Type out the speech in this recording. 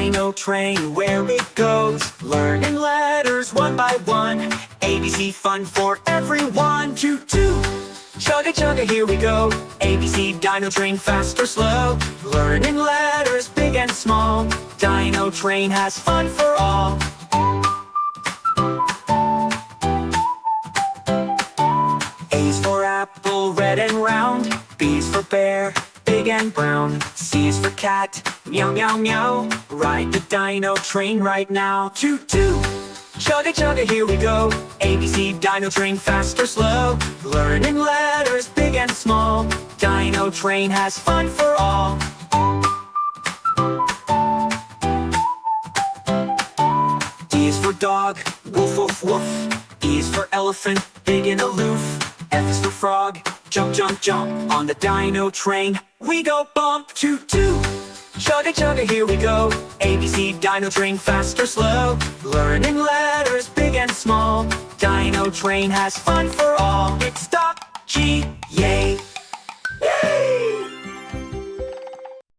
Dino Train, where it goes, learning letters one by one. ABC fun for everyone. Toot toot, chugga chugga, here we go. ABC Dino Train, fast or slow, learning letters big and small. Dino Train has fun for all. A's for apple, red and round. B's for bear, big and brown. C's for cat, meow meow meow. Ride the Dino Train right now. Toot toot, chugga chugga, here we go. ABC Dino Train, fast or slow, learning letters big and small. Dino Train has fun for all. D is for dog, woof woof woof. E is for elephant, big and aloof. F is for frog, jump jump jump. On the Dino Train we go bump. Toot toot, chugga chugga, here we go. ABC Dino Train, fast or slow, learning letters big and small. Dino Train has fun for all. It's Doc G